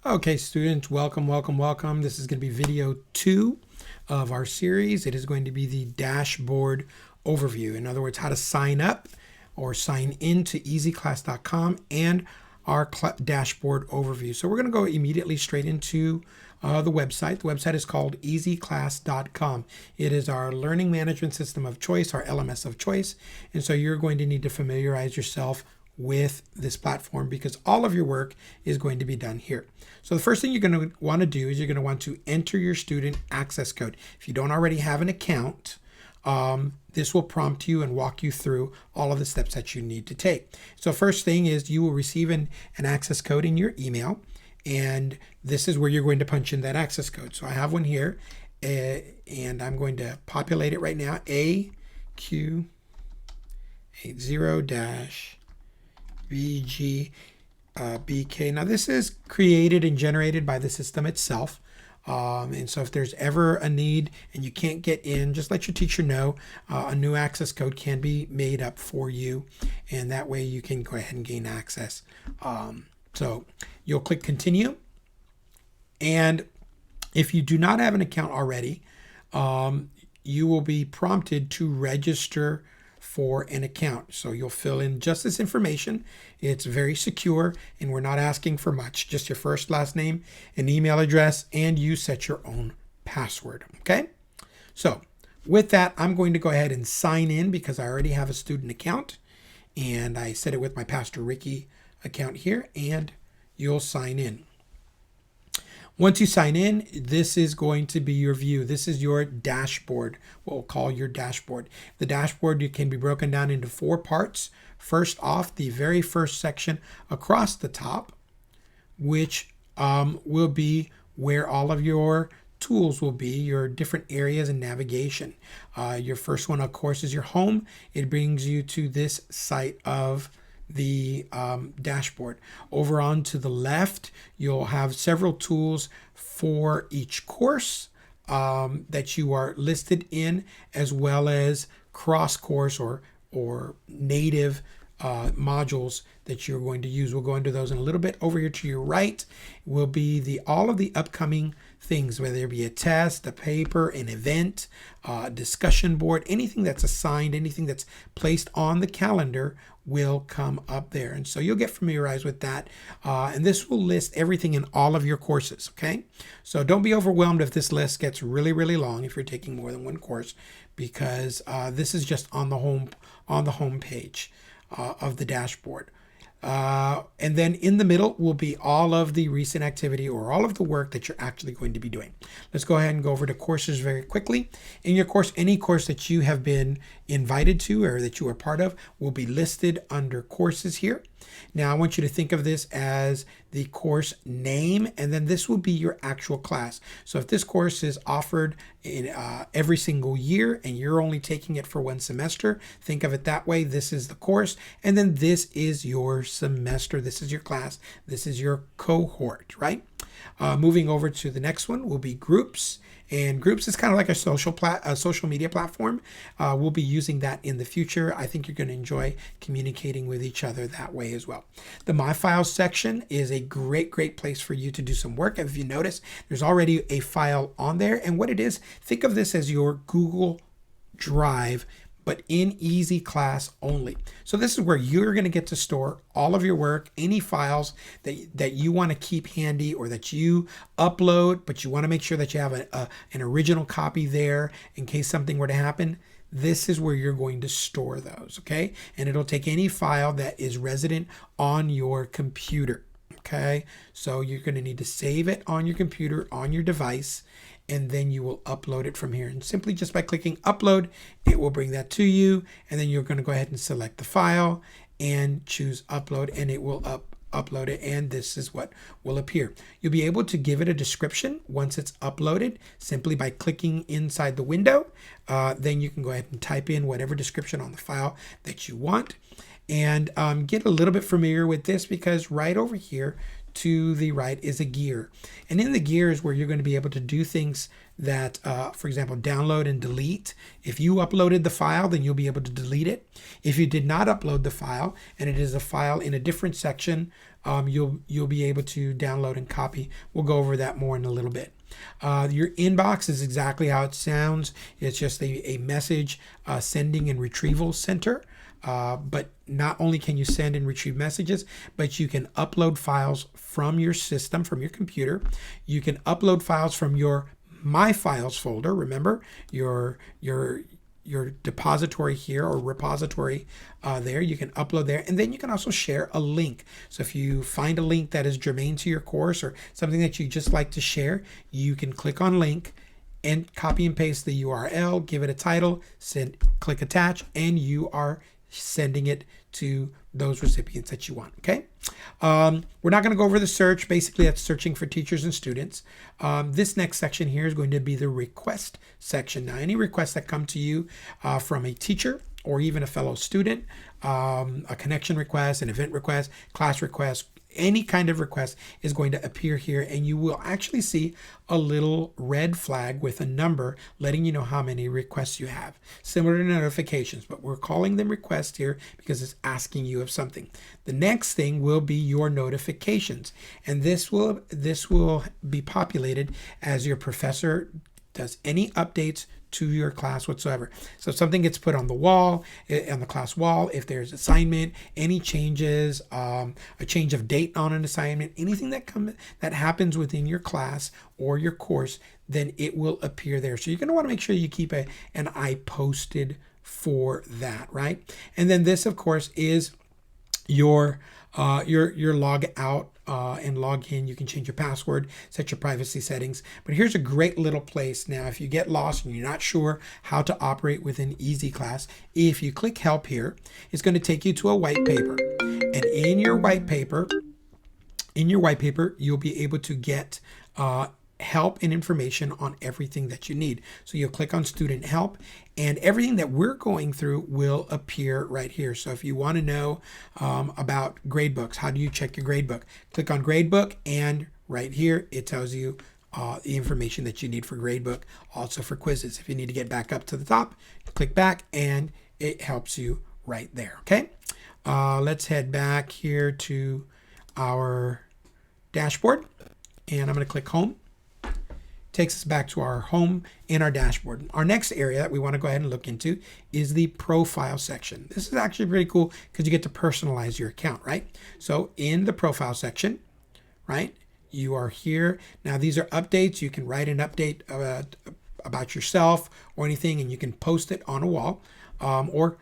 Okay, students, welcome, welcome, welcome. This is going to be video 2 of our series. It is going to be the dashboard overview. In other words, how to sign up or sign into easyclass.com and our dashboard overview. So we're going to go immediately straight into the website. The website is called easyclass.com. It is our learning management system of choice, our LMS of choice. And so you're going to need to familiarize yourself with this platform because all of your work is going to be done here. So the first thing you're going to want to do is you're going to want to enter your student access code. If you don't already have an account, this will prompt you and walk you through all of the steps that you need to take. So first thing is you will receive an access code in your email, and this is where you're going to punch in that access code. So I have one here, and I'm going to populate it right now. AQ80-VGBK. Now this is created and generated by the system itself. And so if there's ever a need and you can't get in, just let your teacher know. A new access code can be made up for you, and that way you can go ahead and gain access. So you'll click continue. And if you do not have an account already, you will be prompted to register for an account. So you'll fill in just this information. It's very secure, and we're not asking for much, just your first, last name, an email address, and you set your own password. Okay. So with that, I'm going to go ahead and sign in because I already have a student account, and I set it with my Pastor Ricky account here, and you'll sign in. Once you sign in, this is going to be your view. This is your dashboard, what we'll call your dashboard. The dashboard can be broken down into 4 parts. First off, the very first section across the top, which will be where all of your tools will be, your different areas and navigation. Your first one, of course, is your home. It brings you to this site of the dashboard. Over on to the left, you'll have several tools for each course that you are listed in, as well as cross course or native modules that you're going to use. We'll go into those in a little bit. Over here to your right will be all of the upcoming things, whether it be a test, a paper, an event, discussion board, anything that's assigned, anything that's placed on the calendar will come up there. And so you'll get familiarized with that. And this will list everything in all of your courses. Okay. So don't be overwhelmed if this list gets really, really long if you're taking more than one course, because this is just on the home page of the dashboard. And then in the middle will be all of the recent activity or all of the work that you're actually going to be doing. Let's go ahead and go over to courses very quickly. In your course, any course that you have been invited to or that you are part of will be listed under courses here. Now I want you to think of this as the course name, and then this will be your actual class. So if this course is offered in every single year and you're only taking it for one semester, think of it that way. This is the course, and then this is your semester. This is your class. This is your cohort, right? Moving over to the next one will be groups. And groups is kind of like a social media platform. We'll be using that in the future. I think you're going to enjoy communicating with each other that way as well. The My Files section is a great place for you to do some work. If you notice, there's already a file on there. And what it is, think of this as your Google Drive, but in Easy Class only. So this is where you're going to get to store all of your work, any files that you want to keep handy or that you upload, but you want to make sure that you have an original copy there in case something were to happen. This is where you're going to store those, okay? And it'll take any file that is resident on your computer, okay? So you're going to need to save it on your computer, on your device, and then you will upload it from here. And simply just by clicking upload, it will bring that to you. And then you're going to go ahead and select the file and choose upload, and it will upload it. And this is what will appear. You'll be able to give it a description once it's uploaded simply by clicking inside the window. Then you can go ahead and type in whatever description on the file that you want. And get a little bit familiar with this, because right over here to the right is a gear. And in the gear is where you're going to be able to do things that, for example, download and delete. If you uploaded the file, then you'll be able to delete it. If you did not upload the file and it is a file in a different section you'll be able to download and copy. We'll go over that more in a little bit. Your inbox is exactly how it sounds. It's just a message sending and retrieval center. But not only can you send and retrieve messages, but you can upload files from your system, from your computer. You can upload files from your My Files folder. Remember, your depository here, or repository there. You can upload there, and then you can also share a link. So if you find a link that is germane to your course or something that you just like to share, you can click on link and copy and paste the URL, give it a title, click attach, and you are sending it to those recipients that you want. Okay. We're not going to go over the search. Basically, that's searching for teachers and students. This next section here is going to be the request section. Now, any requests that come to you from a teacher or even a fellow student, a connection request, an event request, class request, any kind of request is going to appear here, and you will actually see a little red flag with a number letting you know how many requests you have. Similar to notifications, but we're calling them requests here because it's asking you of something. The next thing will be your notifications, and this will be populated as your professor does any updates to your class whatsoever. So if something gets put on the wall, on the class wall, if there's assignment, any changes, a change of date on an assignment, anything that happens within your class or your course, then it will appear there. So you're going to want to make sure you keep an eye posted for that, right? And then this, of course, is your log out and log in. You can change your password, set your privacy settings. But here's a great little place. Now, if you get lost and you're not sure how to operate within Easy Class, if you click help here, it's going to take you to a white paper. And in your white paper, you'll be able to get help and information on everything that you need. So you'll click on student help, and everything that we're going through will appear right here. So if you want to know about gradebooks, how do you check your gradebook? Click on gradebook, and right here it tells you the information that you need for gradebook, also for quizzes. If you need to get back up to the top, click back and it helps you right there. Okay, let's head back here to our dashboard, and I'm going to click home. Takes us back to our home and our dashboard. Our next area that we want to go ahead and look into is the profile section. This is actually pretty cool because you get to personalize your account, right? So in the profile section, right, you are here. Now these are updates. You can write an update about yourself or anything, and you can post it on a wall, or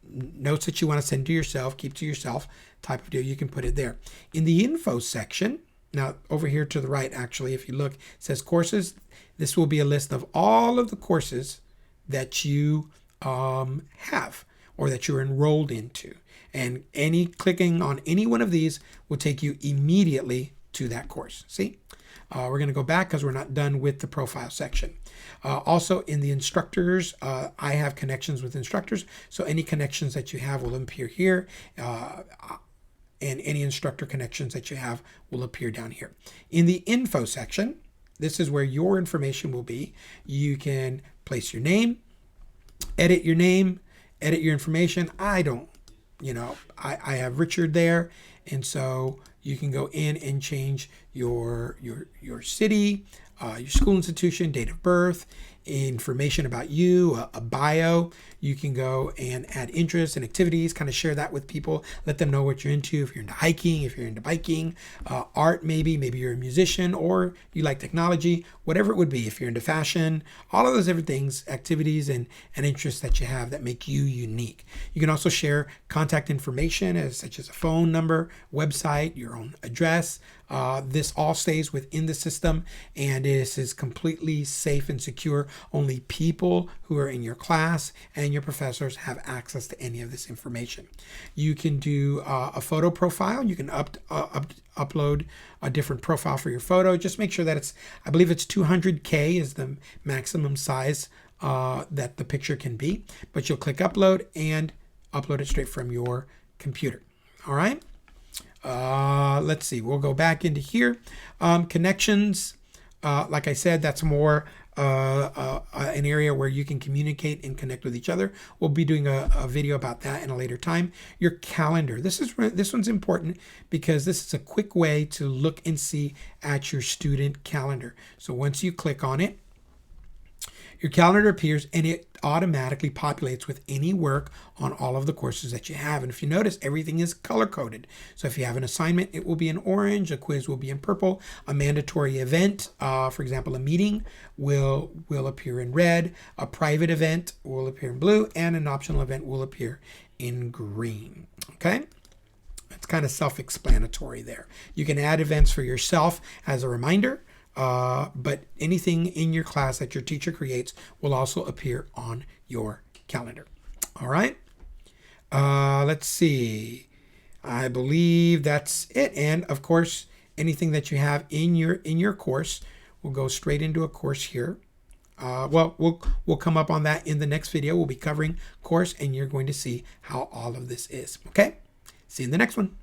notes that you want to send to yourself, keep to yourself type of deal. You can put it there. In the info section, now over here to the right, actually, if you look, it says courses. This will be a list of all of the courses that you have or that you're enrolled into. And clicking on any one of these will take you immediately to that course. See? We're going to go back because we're not done with the profile section. Also in the instructors, I have connections with instructors. So any connections that you have will appear here. And any instructor connections that you have will appear down here. In the info section, this is where your information will be. You can place your name, edit your information. I have Richard there. And so you can go in and change your city, your school institution, date of birth, information about you, a bio. You can go and add interests and activities, kind of share that with people, let them know what you're into. If you're into hiking, if you're into biking, art, maybe you're a musician or you like technology, whatever it would be. If you're into fashion, all of those different things, activities and interests that you have that make you unique. You can also share contact information such as a phone number, website, your own address. This all stays within the system, and this is completely safe and secure. Only people who are in your class and your professors have access to any of this information. You can do a photo profile. You can upload a different profile for your photo. Just make sure that I believe it's 200K is the maximum size that the picture can be. But you'll click upload and upload it straight from your computer. All right. Let's see. We'll go back into here. Connections. like I said, that's more an area where you can communicate and connect with each other. We'll be doing a video about that in a later time. Your calendar. This one's important because this is a quick way to look and see at your student calendar. So once you click on it, your calendar appears and it automatically populates with any work on all of the courses that you have. And if you notice, everything is color coded. So if you have an assignment, it will be in orange, a quiz will be in purple, a mandatory event, for example, a meeting will appear in red, a private event will appear in blue, and an optional event will appear in green. Okay? It's kind of self-explanatory there. You can add events for yourself as a reminder. But anything in your class that your teacher creates will also appear on your calendar. All right. Let's see. I believe that's it. And of course, anything that you have in your course will go straight into a course here. We'll come up on that in the next video. We'll be covering course, and you're going to see how all of this is. Okay. See you in the next one.